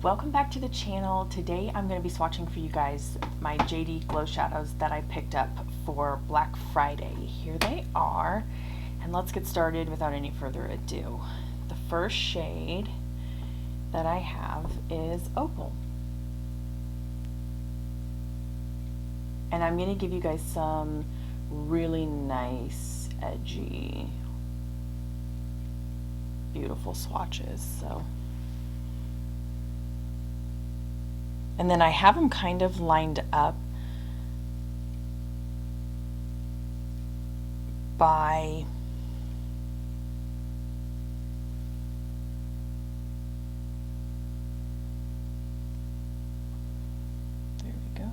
Welcome back to the channel. Today I'm going to be swatching for you guys my JDGlow Shadows that I picked up for Black Friday. Here they are, and let's get started without any further ado. The first shade that I have is Opal. And I'm going to give you guys some really nice, edgy, beautiful swatches. And then I have them kind of lined up by there we go.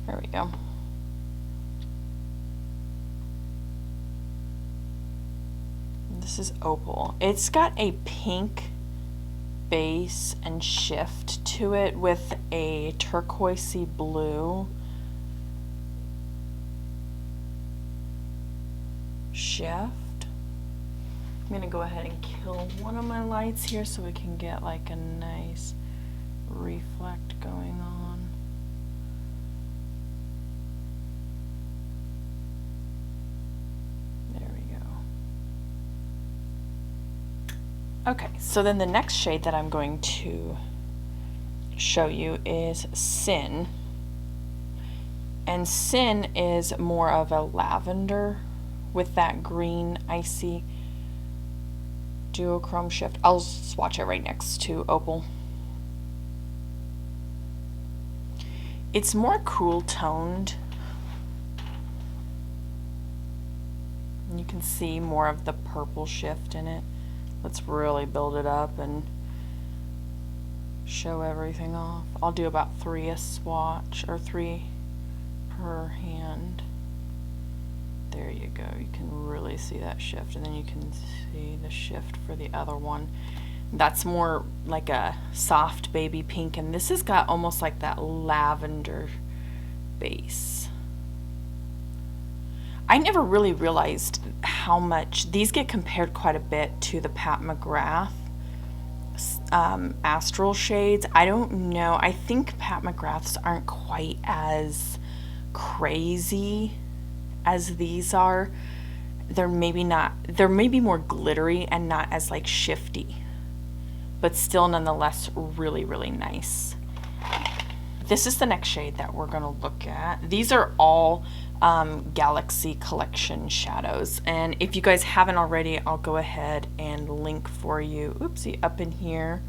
There we go. This is Opal. It's got a pink base and shift to it with a turquoisey blue shift. I'm gonna go ahead and kill one of my lights here so we can get like a nice reflect going on. Okay, so then the next shade that I'm going to show you is Sin. And Sin is more of a lavender with that green icy duochrome shift. I'll swatch it right next to Opal. It's more cool toned. You can see more of the purple shift in it. Let's really build it up and show everything off. I'll do about 3 a swatch, or 3 per hand. There you go. You can really see that shift, and then you can see the shift for the other one. That's more like a soft baby pink, and this has got almost like that lavender base. I never really realized how much these get compared quite a bit to the Pat McGrath Astral shades. I don't know. I think Pat McGrath's aren't quite as crazy as these are. They're maybe more glittery and not as like shifty, but still nonetheless really, really nice. This is the next shade that we're going to look at. These are all Galaxy Collection shadows, and if you guys haven't already, I'll go ahead and link for you, oopsie, up in here,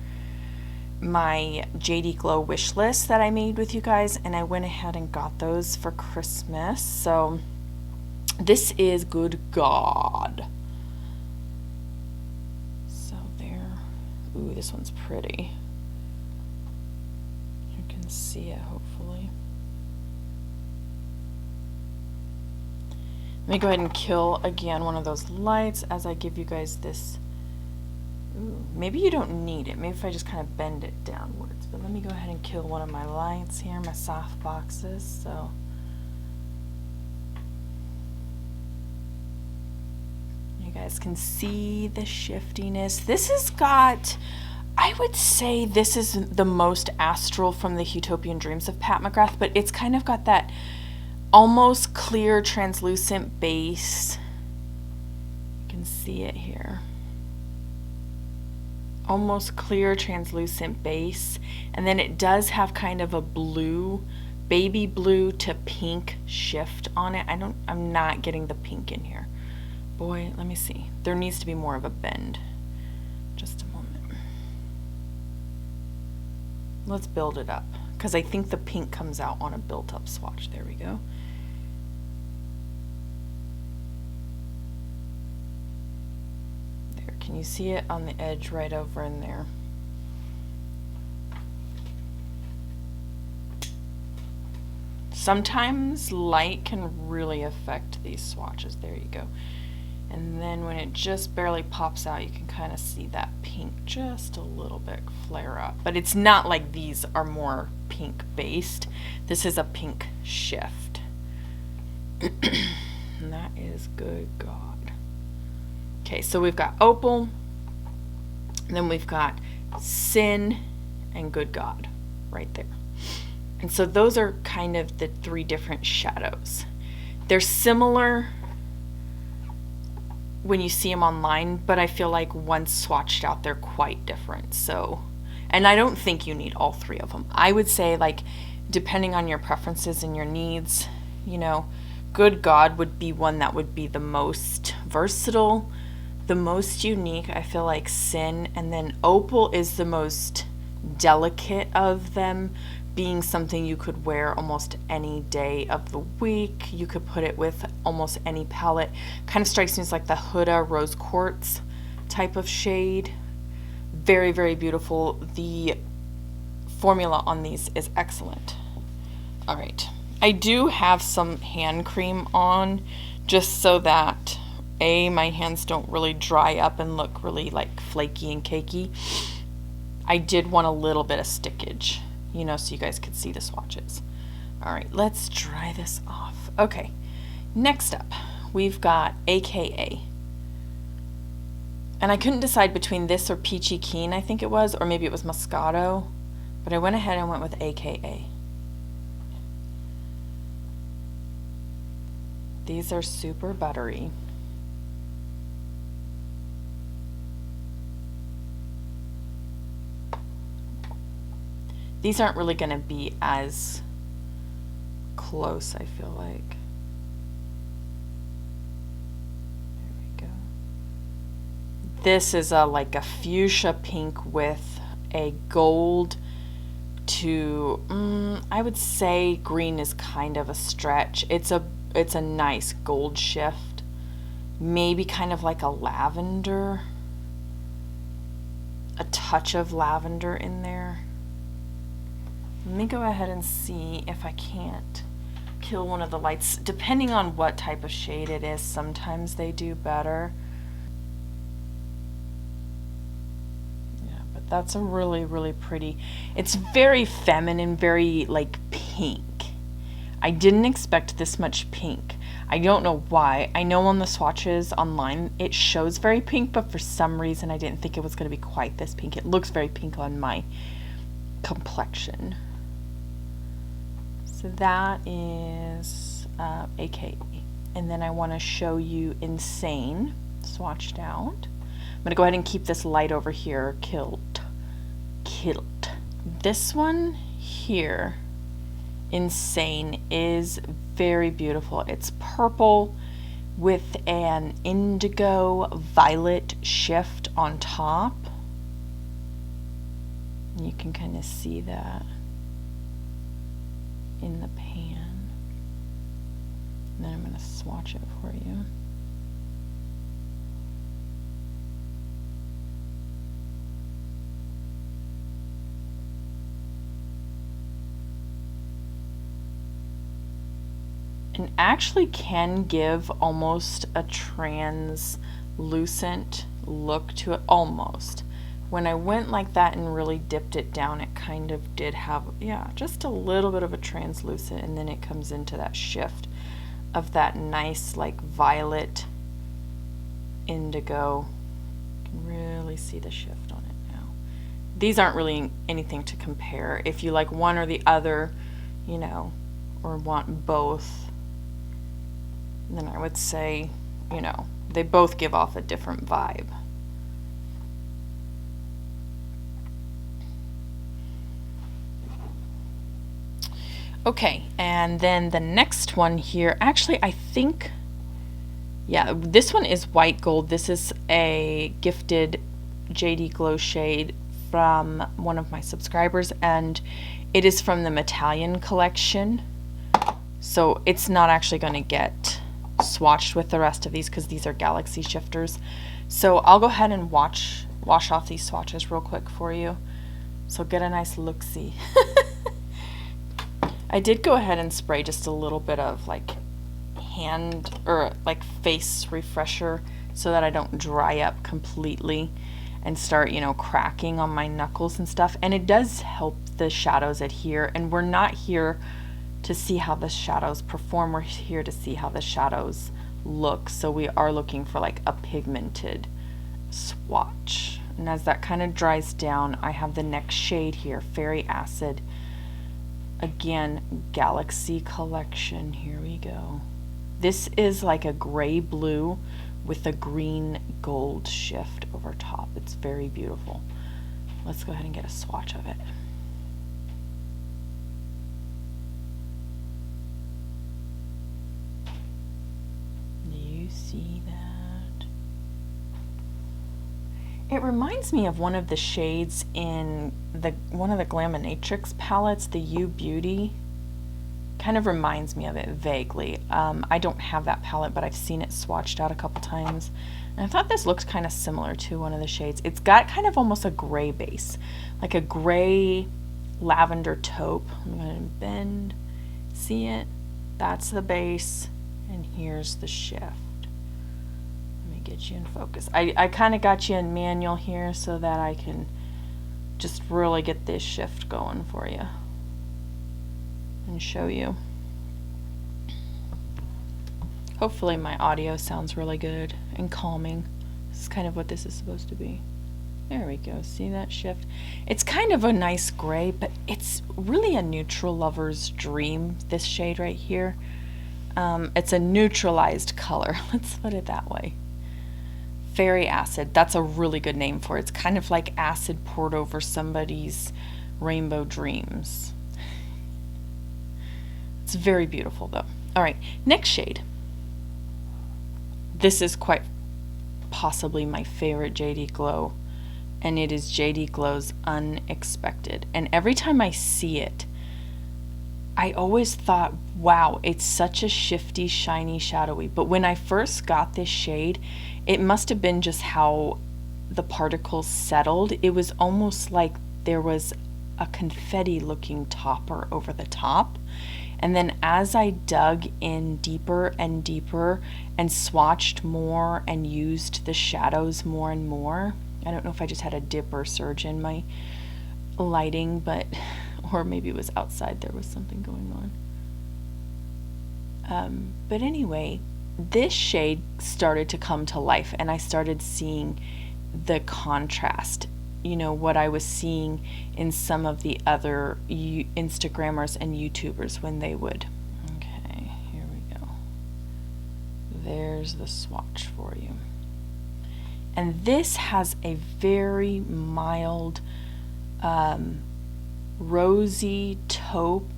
my JDGlow wish list that I made with you guys, and I went ahead and got those for Christmas. So this is Good God. So there. Ooh, this one's pretty. You can see it hopefully. Let me go ahead and kill again one of those lights as I give you guys this. Ooh, maybe you don't need it. Maybe if I just kind of bend it downwards. But let me go ahead and kill one of my lights here, my soft boxes. So you guys can see the shiftiness. This has got, I would say this is the most astral from the Utopian Dreams of Pat McGrath, but it's kind of got that almost clear translucent base. You can see it here. Almost clear translucent base, and then it does have kind of a blue, baby blue to pink shift on it. I'm not getting the pink in here. Boy, let me see. There needs to be more of a bend. Just a moment. Let's build it up, because I think the pink comes out on a built up swatch. There we go. There, can you see it on the edge right over in there? Sometimes light can really affect these swatches. There you go. And then when it just barely pops out, you can kind of see that pink just a little bit flare up. But it's not like these are more pink based. This is a pink shift. And that is Good God. Okay, so we've got Opal, and then we've got Sin and Good God right there. And so those are kind of the three different shadows. They're similar when you see them online, but I feel like once swatched out, they're quite different. So, and I don't think you need all three of them. I would say, like, depending on your preferences and your needs, you know, Good God would be one that would be the most versatile, the most unique. I feel like Sin, and then Opal is the most delicate of them, being something you could wear almost any day of the week. You could put it with almost any palette. Kind of strikes me as like the Huda Rose Quartz type of shade. Very, very beautiful. The formula on these is excellent. All right, I do have some hand cream on just so that my hands don't really dry up and look really like flaky and cakey. I did want a little bit of stickage, you know, so you guys could see the swatches. All right, let's dry this off. Okay, next up, we've got AKA. And I couldn't decide between this or Peachy Keen, I think it was, or maybe it was Moscato, but I went ahead and went with AKA. These are super buttery. These aren't really going to be as close, I feel like. There we go. This is like a fuchsia pink with a gold to, I would say green is kind of a stretch. It's a nice gold shift. Maybe kind of like a lavender. A touch of lavender in there. Let me go ahead and see if I can't kill one of the lights. Depending on what type of shade it is, sometimes they do better. Yeah, but that's a really, really pretty. It's very feminine, very like pink. I didn't expect this much pink. I don't know why. I know on the swatches online it shows very pink, but for some reason I didn't think it was going to be quite this pink. It looks very pink on my complexion. So that is AKA. And then I want to show you Insane, swatched out. I'm going to go ahead and keep this light over here, Kilt. This one here, Insane, is very beautiful. It's purple with an indigo violet shift on top. You can kind of see that in the pan. And then I'm going to swatch it for you. And actually can give almost a translucent look to it, almost. When I went like that and really dipped it down, it kind of did have, yeah, just a little bit of a translucent, and then it comes into that shift of that nice like violet indigo. You can really see the shift on it now. These aren't really anything to compare. If you like one or the other, you know, or want both, then I would say, you know, they both give off a different vibe. Okay, and then the next one here, actually I think, yeah, this one is white gold. This is a gifted JDGlow shade from one of my subscribers, and it is from the Metallion collection. So it's not actually going to get swatched with the rest of these because these are galaxy shifters. So I'll go ahead and wash off these swatches real quick for you. So get a nice look-see. I did go ahead and spray just a little bit of like hand or like face refresher so that I don't dry up completely and start, you know, cracking on my knuckles and stuff. And it does help the shadows adhere, and we're not here to see how the shadows perform. We're here to see how the shadows look, so we are looking for like a pigmented swatch. And as that kind of dries down, I have the next shade here, Fairy Acid. Again, Galaxy Collection. Here we go. This is like a gray blue with a green gold shift over top. It's very beautiful. Let's go ahead and get a swatch of it. Do you see that? It reminds me of one of the shades in one of the Glaminatrix palettes, the You Beauty. Kind of reminds me of it vaguely. I don't have that palette, but I've seen it swatched out a couple times. And I thought this looked kind of similar to one of the shades. It's got kind of almost a gray base, like a gray lavender taupe. I'm going to bend. See it? That's the base, and here's the shift. Get you in focus. I kind of got you in manual here so that I can just really get this shift going for you and show you. Hopefully my audio sounds really good and calming. This is kind of what this is supposed to be. There we go. See that shift? It's kind of a nice gray, but it's really a neutral lover's dream, this shade right here. It's a neutralized color. Let's put it that way. Fairy Acid, that's a really good name for it. It's kind of like acid poured over somebody's rainbow dreams. It's very beautiful though. All right, next shade. This is quite possibly my favorite JDGlow, and it is JDGlow's Unexpected. And every time I see it, I always thought, wow, it's such a shifty, shiny, shadowy. But when I first got this shade, it must have been just how the particles settled. It was almost like there was a confetti looking topper over the top. And then as I dug in deeper and deeper and swatched more and used the shadows more and more, I don't know if I just had a dip or surge in my lighting, but or maybe it was outside, there was something going on. But anyway, this shade started to come to life, and I started seeing the contrast, you know, what I was seeing in some of the other Instagrammers and YouTubers when they would. Okay, here we go. There's the swatch for you. And this has a very mild rosy taupe,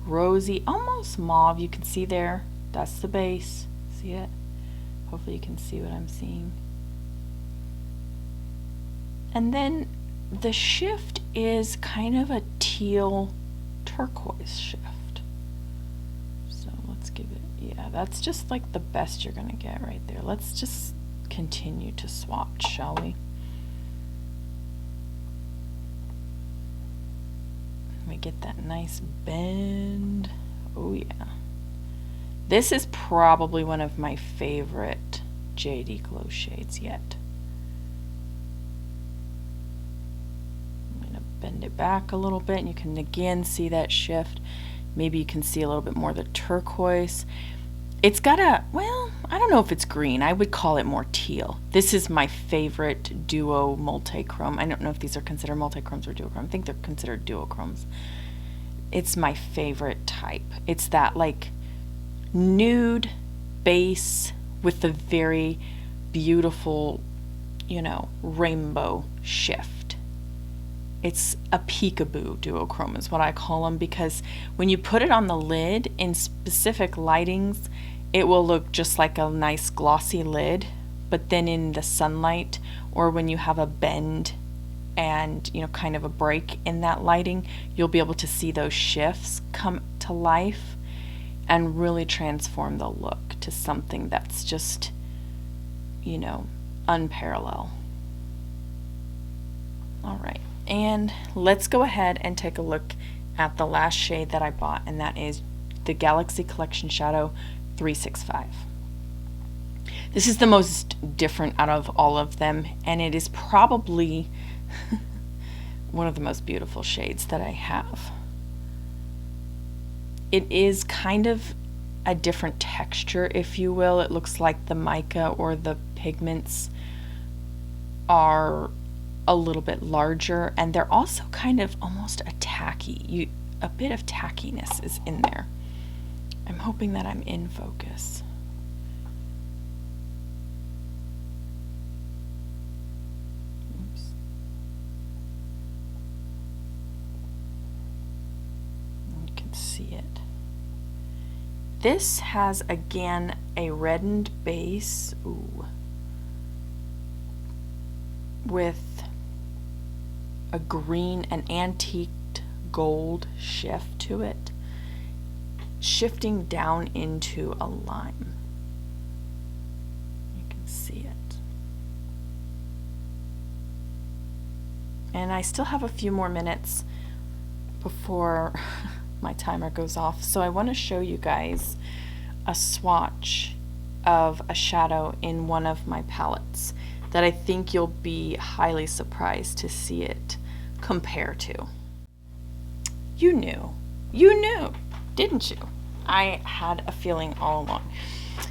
rosy, almost mauve. You can see there, that's the base. See it? Hopefully you can see what I'm seeing. And then the shift is kind of a teal turquoise shift. So let's give it, yeah, that's just like the best you're gonna get right there. Let's just continue to swatch, shall we? We get that nice bend. Oh yeah. This is probably one of my favorite JDGlow shades yet. I'm going to bend it back a little bit, and you can again see that shift. Maybe you can see a little bit more of the turquoise. It's got a, well, I don't know if it's green. I would call it more teal. This is my favorite duo multi-chrome. I don't know if these are considered multi-chromes or duochrome. I think they're considered duochromes. It's my favorite type. It's that like nude base with the very beautiful, you know, rainbow shift. It's a peekaboo duochrome is what I call them, because when you put it on the lid in specific lightings, it will look just like a nice glossy lid, but then in the sunlight or when you have a bend and, you know, kind of a break in that lighting, you'll be able to see those shifts come to life and really transform the look to something that's just, you know, unparalleled. All right. And let's go ahead and take a look at the last shade that I bought, and that is the Galaxy Collection Shadow 365. This is the most different out of all of them, and it is probably one of the most beautiful shades that I have. It is kind of a different texture, if you will. It looks like the mica or the pigments are a little bit larger, and they're also kind of almost a tacky. A bit of tackiness is in there. I'm hoping that I'm in focus. Oops. You can see it. This has, again, a reddened base. Ooh. With a green, an antiqued gold shift to it, shifting down into a lime. You can see it. And I still have a few more minutes before my timer goes off, so I want to show you guys a swatch of a shadow in one of my palettes that I think you'll be highly surprised to see it compare to. You knew, didn't you? I had a feeling all along.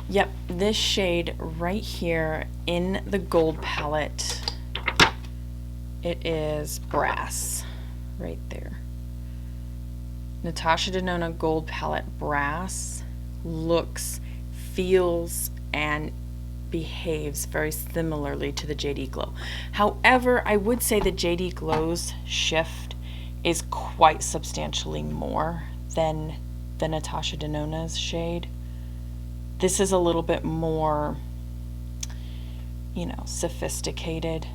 Yep, this shade right here in the gold palette, it is Brass, right there. Natasha Denona Gold Palette Brass looks, feels, and behaves very similarly to the JDGlow. However, I would say the JDGlow's shift is quite substantially more than the Natasha Denona's shade. This is a little bit more, you know, sophisticated.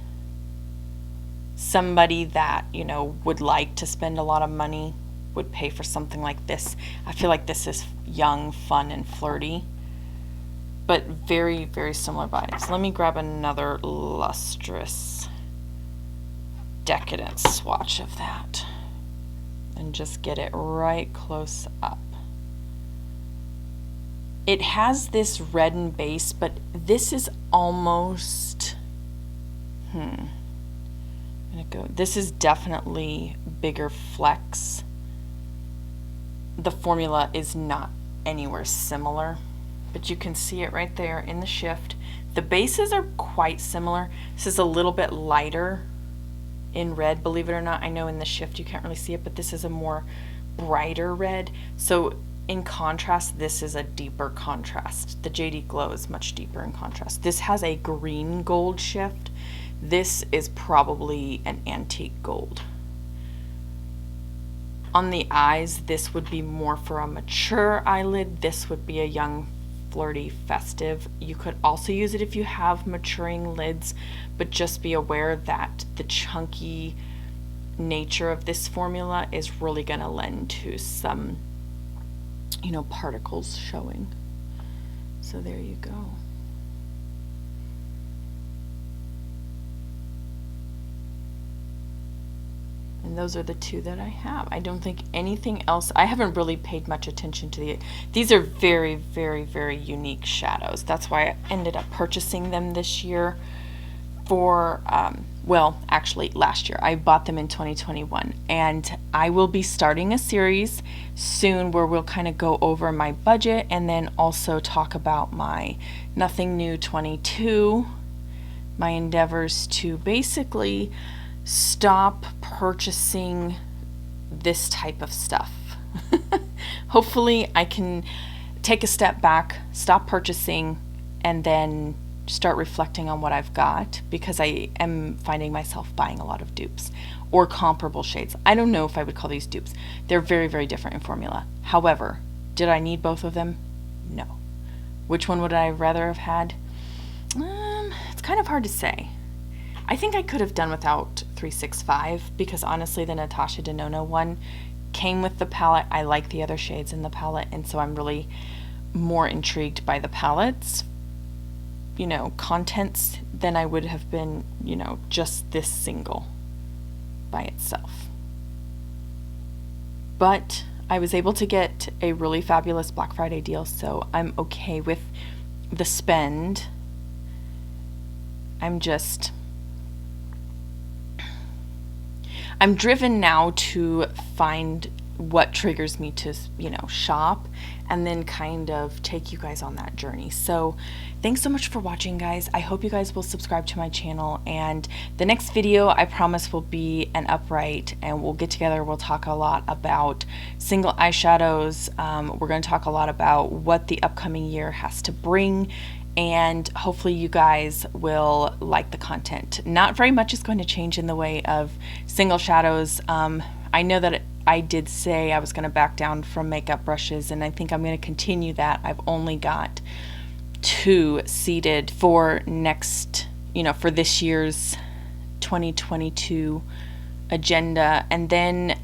Somebody that, you know, would like to spend a lot of money would pay for something like this. I feel like this is young, fun, and flirty, but very, very similar vibes. Let me grab another lustrous, decadent swatch of that and just get it right close up. It has this reddened base, but this is almost, this is definitely bigger flecks. The formula is not anywhere similar, but you can see it right there in the shift. The bases are quite similar. This is a little bit lighter in red, believe it or not. I know in the shift you can't really see it, but this is a more brighter red. So in contrast, this is a deeper contrast. The JDGlow is much deeper in contrast. This has a green gold shift. This is probably an antique gold. On the eyes, this would be more for a mature eyelid. This would be a young, flirty, festive. You could also use it if you have maturing lids, but just be aware that the chunky nature of this formula is really going to lend to some, you know, particles showing. So there you go. And those are the two that I have. I don't think anything else. I haven't really paid much attention to these are very, very, very unique shadows. That's why I ended up purchasing them this year for, well, actually last year. I bought them in 2021. And I will be starting a series soon where we'll kind of go over my budget and then also talk about my Nothing New 22, my endeavors to basically stop purchasing this type of stuff. Hopefully I can take a step back, stop purchasing, and then start reflecting on what I've got, because I am finding myself buying a lot of dupes or comparable shades. I don't know if I would call these dupes. They're very, very different in formula. However, did I need both of them? No. Which one would I rather have had? It's kind of hard to say. I think I could have done without 365, because honestly the Natasha Denona one came with the palette. I like the other shades in the palette, and so I'm really more intrigued by the palette's, you know, contents than I would have been, you know, just this single by itself. But I was able to get a really fabulous Black Friday deal, so I'm okay with the spend. I'm driven now to find what triggers me to, you know, shop, and then kind of take you guys on that journey. So thanks so much for watching, guys. I hope you guys will subscribe to my channel, and the next video I promise will be an upright, and we'll get together. We'll talk a lot about single eyeshadows. We're going to talk a lot about what the upcoming year has to bring, and hopefully you guys will like the content. Not very much is going to change in the way of single shadows. I know that I did say I was going to back down from makeup brushes, and I think I'm going to continue that. I've only got 2 seated for next, you know, for this year's 2022 agenda. And then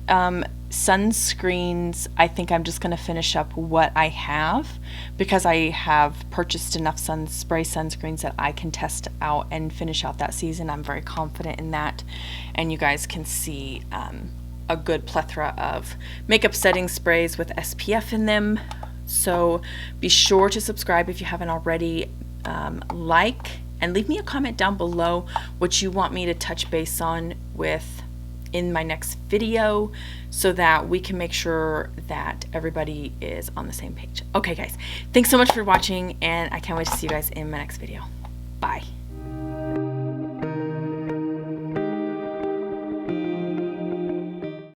sunscreens, I think I'm just going to finish up what I have, because I have purchased enough spray sunscreens that I can test out and finish out that season. I'm very confident in that, and you guys can see a good plethora of makeup setting sprays with SPF in them. So be sure to subscribe if you haven't already, like, and leave me a comment down below what you want me to touch base on with in my next video, so that we can make sure that everybody is on the same page. Okay guys, thanks so much for watching, and I can't wait to see you guys in my next video. Bye.